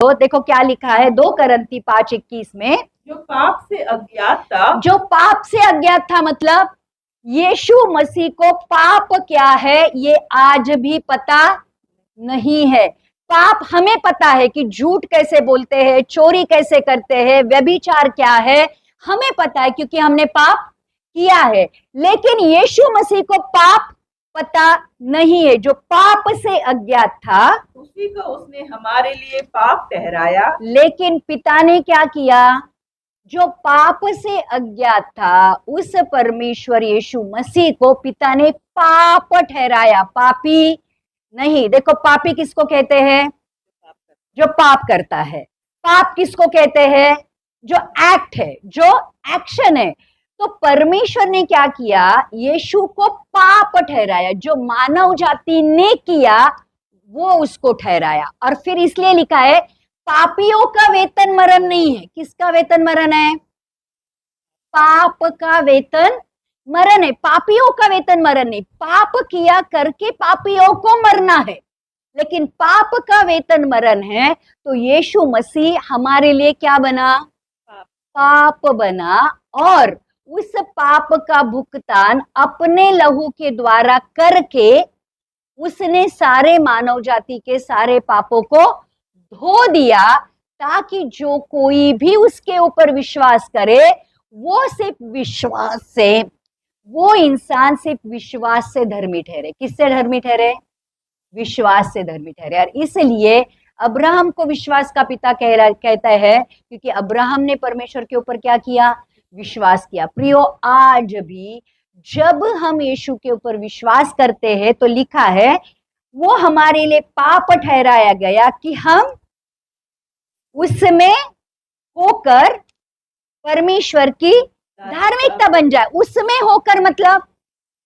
प्रियो, देखो क्या लिखा है 2 करंती 5:21 में, जो पाप से अज्ञात था, जो पाप से अज्ञात था, मतलब यीशु मसीह को पाप क्या है ये आज भी पता नहीं है। पाप हमें पता है कि झूठ कैसे बोलते हैं, चोरी कैसे करते हैं, व्यभिचार क्या है, हमें पता है क्योंकि हमने पाप किया है। लेकिन यीशु मसीह को पाप पता नहीं है। जो पाप से अज्ञात था उसी को उसने हमारे लिए पाप ठहराया। लेकिन पिता ने क्या किया? जो पाप से अज्ञात था उस परमेश्वर यीशु मसीह को पिता ने पाप ठहराया, पापी नहीं। देखो पापी किसको कहते हैं? जो पाप करता है। पाप किसको कहते हैं? जो एक्ट है, जो एक्शन है। तो परमेश्वर ने क्या किया? यीशु को पाप ठहराया। जो मानव जाति ने किया वो उसको ठहराया। और फिर इसलिए लिखा है पापियों का वेतन मरण नहीं है। किसका वेतन मरण है? पाप का वेतन मरण है। पापियों का वेतन मरण नहीं। पाप किया करके पापियों को मरना है, लेकिन पाप का वेतन मरण है। तो यीशु मसीह हमारे लिए क्या बना? पाप बना, और उस पाप का भुगतान अपने लहू के द्वारा करके उसने सारे मानव जाति के सारे पापों को धो दिया, ताकि जो कोई भी उसके ऊपर विश्वास करे वो सिर्फ विश्वास से, वो इंसान सिर्फ विश्वास से धर्मी ठहरे। किससे धर्मी ठहरे? विश्वास से धर्मी ठहरे। और इसलिए अब्राहम को विश्वास का पिता कहता है, क्योंकि अब्राहम ने परमेश्वर के ऊपर क्या किया? विश्वास किया। प्रियो, आज भी जब हम यीशु के ऊपर विश्वास करते हैं तो लिखा है वो हमारे लिए पाप ठहराया गया कि हम उसमें होकर परमेश्वर की धार्मिकता बन जाए। उसमें होकर मतलब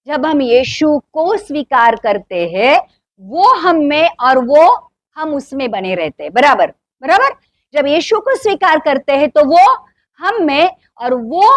जब हम यीशु को स्वीकार करते हैं वो हम में और वो हम उसमें बने रहते हैं। बराबर बराबर। जब यीशु को स्वीकार करते हैं तो वो हम में और वो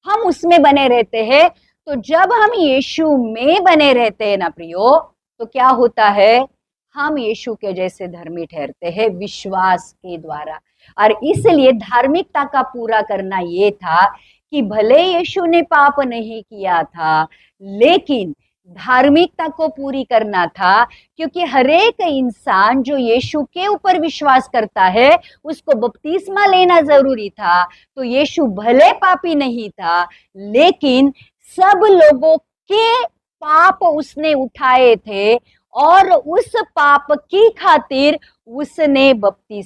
हम उसमें बने रहते हैं। तो जब हम यीशु में बने रहते हैं ना प्रियो, तो क्या होता है? हम यीशु के जैसे धर्मी ठहरते हैं विश्वास के द्वारा। और इसलिए धार्मिकता का पूरा करना ये था कि भले यीशु ने पाप नहीं किया था, लेकिन धार्मिकता को पूरी करना था, क्योंकि हर एक इंसान जो यीशु के ऊपर विश्वास करता है उसको बपतिस्मा लेना जरूरी था। तो यीशु भले पापी नहीं था, लेकिन सब लोगों के पाप उसने उठाए थे और उस पाप की खातिर उसने बपतिस्मा